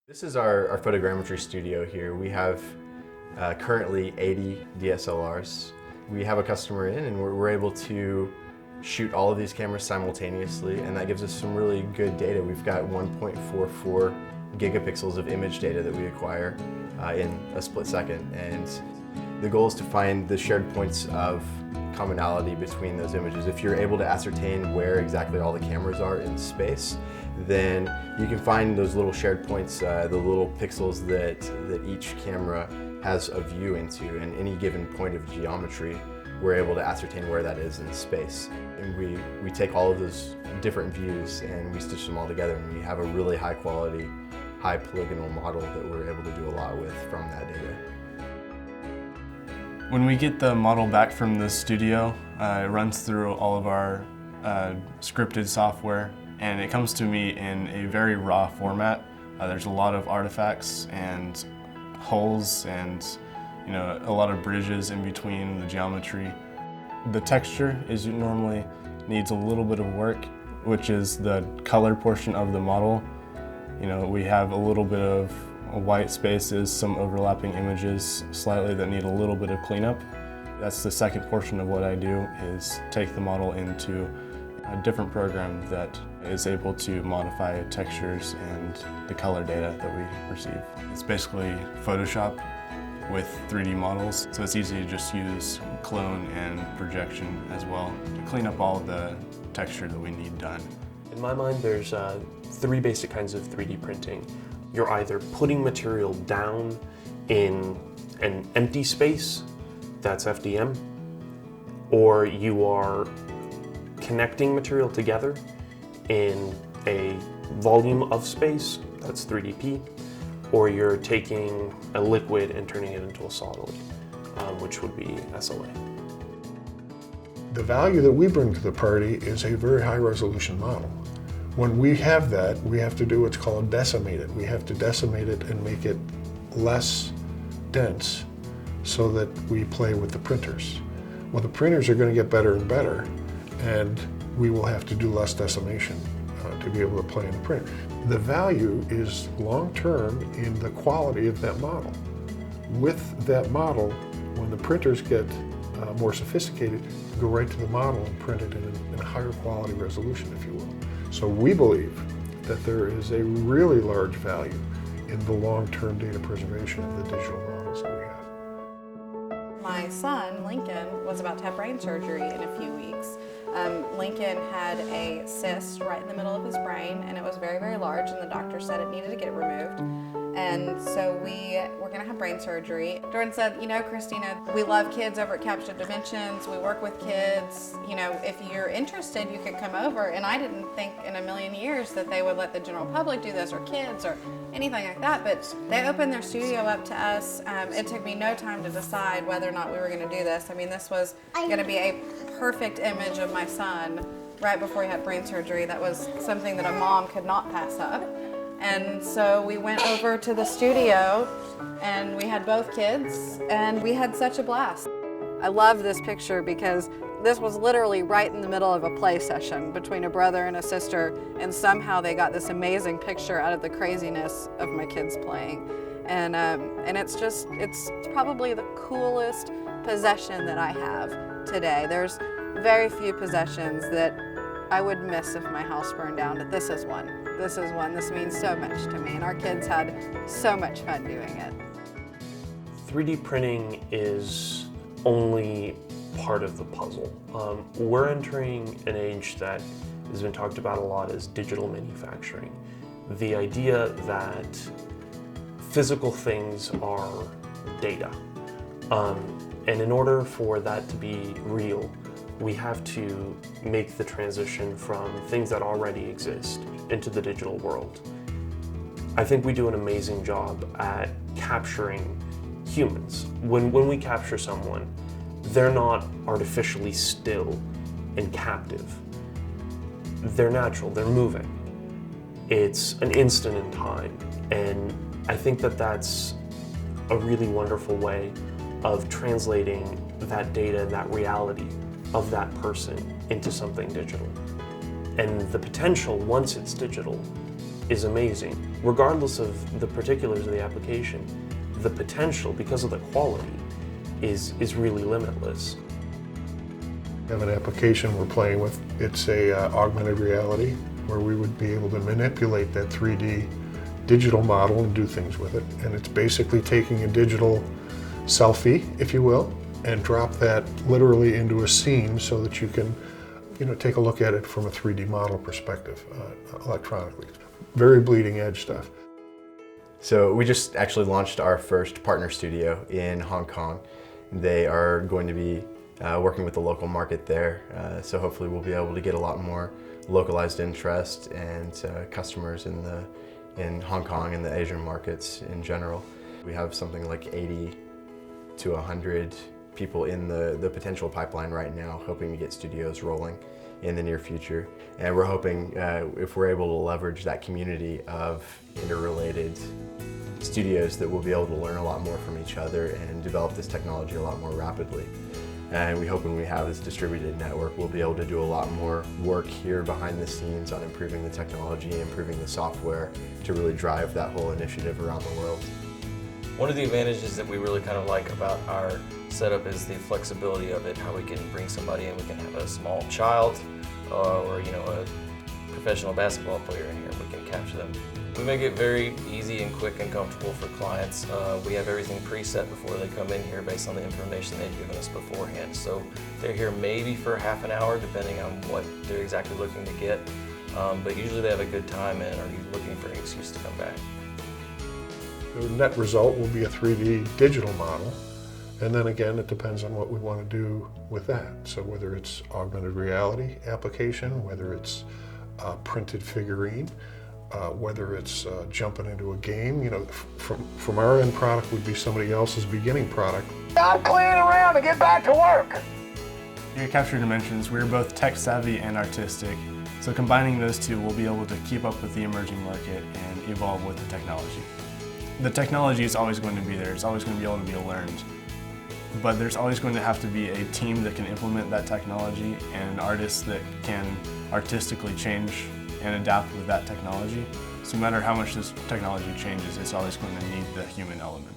This is our photogrammetry studio here. We have currently 80 DSLRs. We have a customer in and we're able to shoot all of these cameras simultaneously, and that gives us some really good data. We've got 1.44 gigapixels of image data that we acquire in a split second, and the goal is to find the shared points of commonality between those images. If you're able to ascertain where exactly all the cameras are in space, then you can find those little shared points, the little pixels that each camera has a view into, and any given point of geometry, we're able to ascertain where that is in space. And we take all of those different views and we stitch them all together, and we have a really high quality, high polygonal model that we're able to do a lot with from that data. When we get the model back from the studio, it runs through all of our scripted software, and it comes to me in a very raw format. There's a lot of artifacts and holes and a lot of bridges in between the geometry. The texture normally needs a little bit of work, which is the color portion of the model. We have a little bit of white spaces, some overlapping images slightly that need a little bit of cleanup. That's the second portion of what I do, is take the model into a different program that is able to modify textures and the color data that we receive. It's basically Photoshop with 3D models, so it's easy to just use clone and projection as well to clean up all the texture that we need done. In my mind, there's three basic kinds of 3D printing. You're either putting material down in an empty space, that's FDM, or you are connecting material together in a volume of space, that's 3DP, or you're taking a liquid and turning it into a solid, which would be SLA. The value that we bring to the party is a very high resolution model. When we have that, we have to do what's called decimate it. We have to decimate it and make it less dense so that we play with the printers. Well, the printers are going to get better and better, and we will have to do less decimation to be able to play in the print. The value is long-term in the quality of that model. With that model, when the printers get more sophisticated, you go right to the model and print it in a higher quality resolution, if you will. So we believe that there is a really large value in the long-term data preservation of the digital models that we have. My son, Lincoln, was about to have brain surgery in a few weeks. Lincoln had a cyst right in the middle of his brain, and it was very, very large, and the doctor said it needed to get removed. And so we were going to have brain surgery. Jordan said, Christina, we love kids over at Captured Dimensions. We work with kids. If you're interested, you could come over. And I didn't think in a million years that they would let the general public do this, or kids, or anything like that. But they opened their studio up to us. It took me no time to decide whether or not we were going to do this. I mean, this was going to be a perfect image of my son right before he had brain surgery. That was something that a mom could not pass up. And so we went over to the studio and we had both kids and we had such a blast. I love this picture because this was literally right in the middle of a play session between a brother and a sister, and somehow they got this amazing picture out of the craziness of my kids playing. And it's probably the coolest possession that I have today. There's very few possessions that I would miss if my house burned down, but this is one. This is one. This means so much to me, and our kids had so much fun doing it. 3D printing is only part of the puzzle. We're entering an age that has been talked about a lot as digital manufacturing. The idea that physical things are data. And in order for that to be real, we have to make the transition from things that already exist into the digital world. I think we do an amazing job at capturing humans. When we capture someone, they're not artificially still and captive. They're natural, they're moving. It's an instant in time, and I think that that's a really wonderful way of translating that data and that reality of that person into something digital. And the potential, once it's digital, is amazing. Regardless of the particulars of the application, the potential, because of the quality, is really limitless. We have an application we're playing with. It's a augmented reality where we would be able to manipulate that 3D digital model and do things with it. And it's basically taking a digital selfie, if you will, and drop that literally into a scene so that you can, take a look at it from a 3D model perspective electronically. Very bleeding edge stuff. So we just actually launched our first partner studio in Hong Kong. They are going to be working with the local market there, so hopefully we'll be able to get a lot more localized interest and customers in Hong Kong and the Asian markets in general. We have something like 80 to 100 people in the potential pipeline right now, hoping to get studios rolling in the near future. And we're hoping if we're able to leverage that community of interrelated studios that we'll be able to learn a lot more from each other and develop this technology a lot more rapidly. And we hope when we have this distributed network, we'll be able to do a lot more work here behind the scenes on improving the technology, improving the software to really drive that whole initiative around the world. One of the advantages that we really kind of like about our setup is the flexibility of it, how we can bring somebody in. We can have a small child or a professional basketball player in here. We can capture them. We make it very easy and quick and comfortable for clients. We have everything preset before they come in here based on the information they've given us beforehand. So they're here maybe for half an hour depending on what they're exactly looking to get. But usually they have a good time and are looking for an excuse to come back. The net result will be a 3D digital model, and then again it depends on what we want to do with that. So whether it's augmented reality application, whether it's a printed figurine, whether it's jumping into a game, from our end product would be somebody else's beginning product. Stop playing around and get back to work! Here at Capture Dimensions, we're both tech savvy and artistic, so combining those two, we'll be able to keep up with the emerging market and evolve with the technology. The technology is always going to be there, it's always going to be able to be learned, but there's always going to have to be a team that can implement that technology and artists that can artistically change and adapt with that technology. So no matter how much this technology changes, it's always going to need the human element.